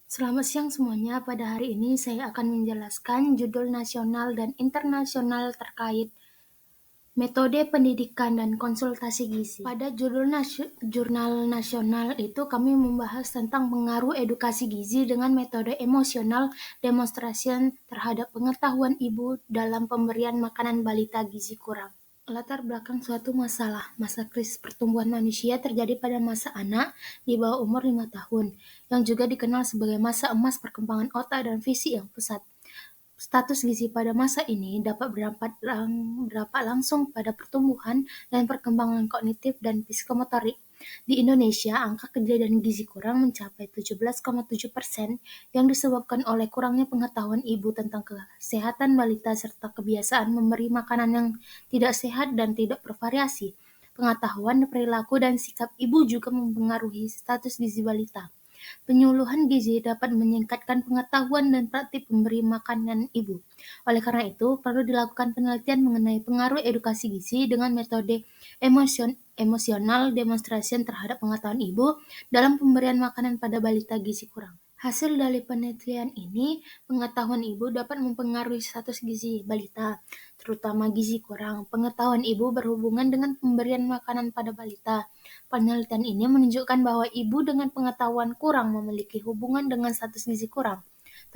Selamat siang semuanya. Pada hari ini saya akan menjelaskan judul nasional dan internasional terkait metode pendidikan dan konsultasi gizi. Pada jurnal nasional itu kami membahas tentang pengaruh edukasi gizi dengan metode emosional demonstration terhadap pengetahuan ibu dalam pemberian makanan balita gizi kurang. Latar belakang suatu masalah, masa krisis pertumbuhan manusia terjadi pada masa anak di bawah umur 5 tahun, yang juga dikenal sebagai masa emas perkembangan otak dan fisik yang pesat. Status gizi pada masa ini dapat berdampak langsung pada pertumbuhan dan perkembangan kognitif dan psikomotorik. Di Indonesia, angka kejadian gizi kurang mencapai 17,7% yang disebabkan oleh kurangnya pengetahuan ibu tentang kesehatan balita serta kebiasaan memberi makanan yang tidak sehat dan tidak bervariasi. Pengetahuan, perilaku, dan sikap ibu juga mempengaruhi status gizi balita. Penyuluhan gizi dapat meningkatkan pengetahuan dan praktik pemberi makanan ibu. Oleh karena itu, perlu dilakukan penelitian mengenai pengaruh edukasi gizi dengan metode emosional demonstration terhadap pengetahuan ibu dalam pemberian makanan pada balita gizi kurang. Hasil dari penelitian ini, pengetahuan ibu dapat mempengaruhi status gizi balita, terutama gizi kurang. Pengetahuan ibu berhubungan dengan pemberian makanan pada balita. Penelitian ini menunjukkan bahwa ibu dengan pengetahuan kurang memiliki hubungan dengan status gizi kurang.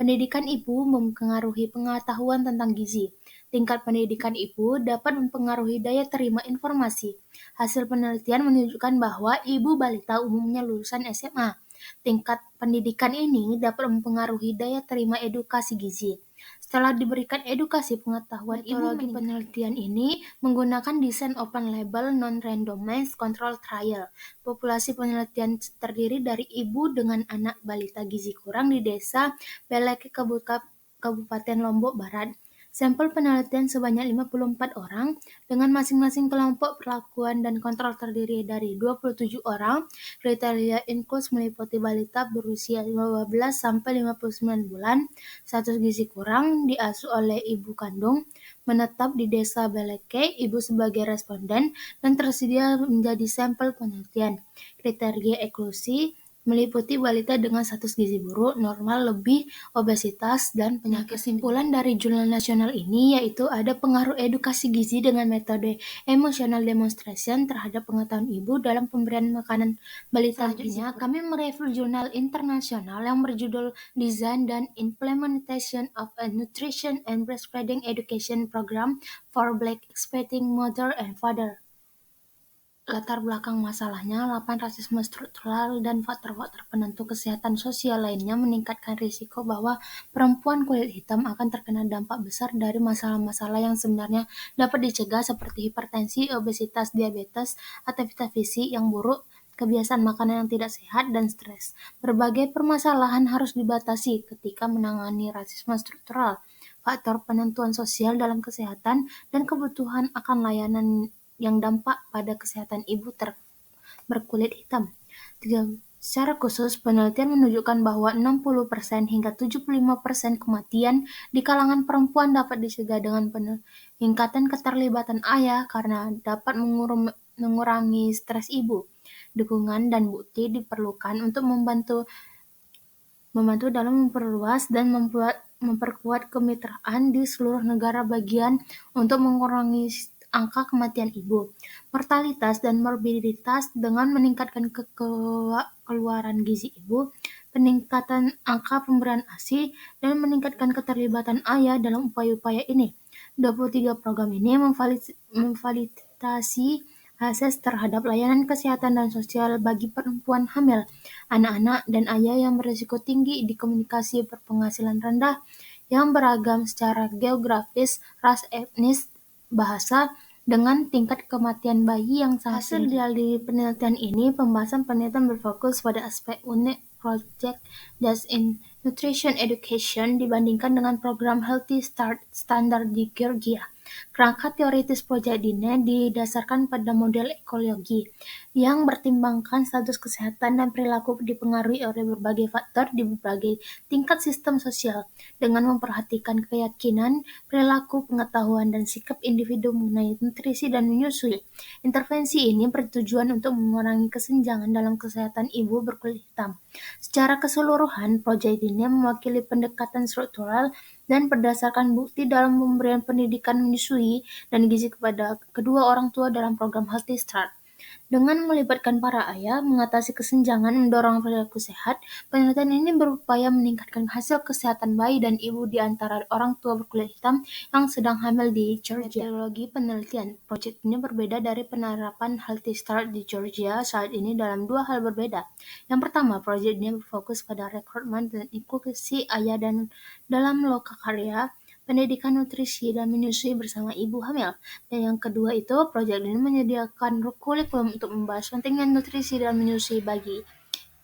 Pendidikan ibu mempengaruhi pengetahuan tentang gizi. Tingkat pendidikan ibu dapat mempengaruhi daya terima informasi. Hasil penelitian menunjukkan bahwa ibu balita umumnya lulusan SMA. Tingkat pendidikan ini dapat mempengaruhi daya terima edukasi gizi. Setelah diberikan edukasi pengetahuan, metodologi penelitian ini menggunakan desain open label non-randomized control trial. Populasi penelitian terdiri dari ibu dengan anak balita gizi kurang di desa Beleke, Kabupaten Lombok Barat. Sampel penelitian sebanyak 54 orang dengan masing-masing kelompok perlakuan dan kontrol terdiri dari 27 orang. Kriteria inklusi meliputi balita berusia 15 sampai 59 bulan, status gizi kurang, diasuh oleh ibu kandung, menetap di desa Beleke, ibu sebagai responden, dan tersedia menjadi sampel penelitian. Kriteria eksklusi meliputi balita dengan status gizi buruk, normal, lebih, obesitas, dan penyakit. Kesimpulan dari jurnal nasional ini yaitu ada pengaruh edukasi gizi dengan metode emotional demonstration terhadap pengetahuan ibu dalam pemberian makanan balita. Selanjutnya, kami mereview jurnal internasional yang berjudul Design and Implementation of a Nutrition and Breastfeeding Education Program for Black Expecting Mother and Father. Latar belakang masalahnya, 8 rasisme struktural dan faktor-faktor penentu kesehatan sosial lainnya meningkatkan risiko bahwa perempuan kulit hitam akan terkena dampak besar dari masalah-masalah yang sebenarnya dapat dicegah seperti hipertensi, obesitas, diabetes, aktivitas fisik yang buruk, kebiasaan makanan yang tidak sehat, dan stres. Berbagai permasalahan harus dibatasi ketika menangani rasisme struktural, faktor penentuan sosial dalam kesehatan, dan kebutuhan akan layanan yang dampak pada kesehatan ibu berkulit hitam. Secara khusus, penelitian menunjukkan bahwa 60% hingga 75% kematian di kalangan perempuan dapat dicegah dengan peningkatan keterlibatan ayah karena dapat mengurangi stres ibu. Dukungan dan bukti diperlukan untuk membantu dalam memperluas dan memperkuat kemitraan di seluruh negara bagian untuk mengurangi angka kematian ibu, mortalitas dan morbiditas dengan meningkatkan kekeluaran gizi ibu, peningkatan angka pemberian ASI, dan meningkatkan keterlibatan ayah dalam upaya-upaya ini. 23 program ini memfasilitasi akses terhadap layanan kesehatan dan sosial bagi perempuan hamil, anak-anak, dan ayah yang berisiko tinggi di komunikasi berpenghasilan rendah yang beragam secara geografis, ras, etnis, bahasa, dengan tingkat kematian bayi yang sangat tinggi. Hasil dari penelitian ini, pembahasan penelitian berfokus pada aspek unik Project That's in Nutrition Education dibandingkan dengan program Healthy Start Standard di Georgia. Kerangka teoritis proyek ini didasarkan pada model ekologi yang mempertimbangkan status kesehatan dan perilaku dipengaruhi oleh berbagai faktor di berbagai tingkat sistem sosial, dengan memperhatikan keyakinan, perilaku, pengetahuan, dan sikap individu mengenai nutrisi dan menyusui. Intervensi ini bertujuan untuk mengurangi kesenjangan dalam kesehatan ibu berkulit hitam. Secara keseluruhan, proyek ini mewakili pendekatan struktural dan berdasarkan bukti dalam pemberian pendidikan menyusui dan gizi kepada kedua orang tua dalam program Healthy Start. Dengan melibatkan para ayah mengatasi kesenjangan mendorong perilaku sehat, penelitian ini berupaya meningkatkan hasil kesehatan bayi dan ibu di antara orang tua berkulit hitam yang sedang hamil di Georgia. Metodologi penelitian proyek ini berbeda dari penerapan Healthy Start di Georgia saat ini dalam dua hal berbeda. Yang pertama, proyek ini berfokus pada rekrutmen dan inklusi ayah dan dalam lokakarya, pendidikan nutrisi dan menyusui bersama ibu hamil. Dan yang kedua itu, proyek ini menyediakan kurikulum untuk membahas pentingnya nutrisi dan menyusui bagi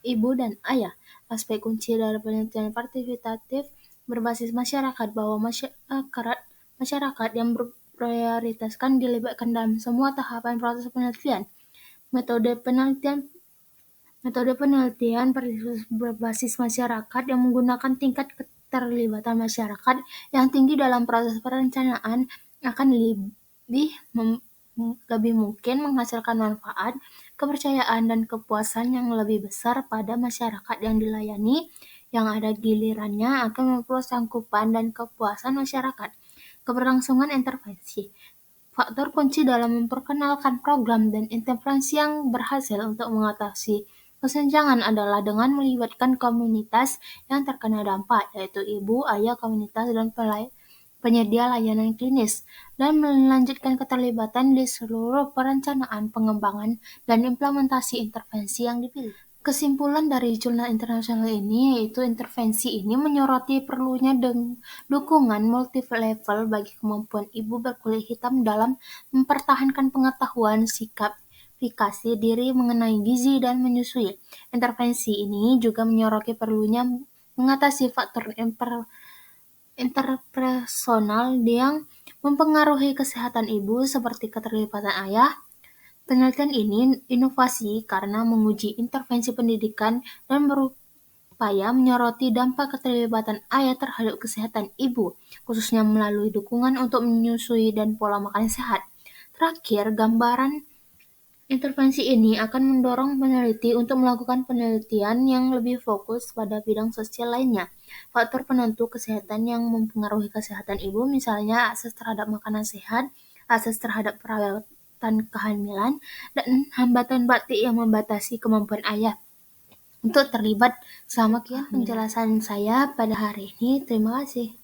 ibu dan ayah. Aspek kunci dari penelitian partisipatif berbasis masyarakat bahwa masyarakat yang berprioritaskan dilibatkan dalam semua tahapan proses penelitian. Metode penelitian berbasis masyarakat yang menggunakan tingkat keterlibatan masyarakat yang tinggi dalam proses perencanaan akan lebih mungkin menghasilkan manfaat, kepercayaan, dan kepuasan yang lebih besar pada masyarakat yang dilayani, yang ada gilirannya akan memperluas cakupan dan kepuasan masyarakat. Keberlangsungan intervensi. Faktor kunci dalam memperkenalkan program dan intervensi yang berhasil untuk mengatasi kesenjangan adalah dengan melibatkan komunitas yang terkena dampak, yaitu ibu, ayah, komunitas, dan penyedia layanan klinis, dan melanjutkan keterlibatan di seluruh perencanaan, pengembangan, dan implementasi intervensi yang dipilih. Kesimpulan dari jurnal internasional ini yaitu intervensi ini menyoroti perlunya dukungan multi-level bagi kemampuan ibu berkulit hitam dalam mempertahankan pengetahuan, sikap, efikasi diri mengenai gizi dan menyusui. Intervensi ini juga menyoroti perlunya mengatasi faktor interpersonal yang mempengaruhi kesehatan ibu seperti keterlibatan ayah. Penelitian ini inovasi karena menguji intervensi pendidikan dan berupaya menyoroti dampak keterlibatan ayah terhadap kesehatan ibu, khususnya melalui dukungan untuk menyusui dan pola makan sehat. Terakhir, gambaran intervensi ini akan mendorong peneliti untuk melakukan penelitian yang lebih fokus pada bidang sosial lainnya. Faktor penentu kesehatan yang mempengaruhi kesehatan ibu, misalnya akses terhadap makanan sehat, akses terhadap perawatan kehamilan, dan hambatan batin yang membatasi kemampuan ayah untuk terlibat selama kehamilan. Penjelasan saya pada hari ini. Terima kasih.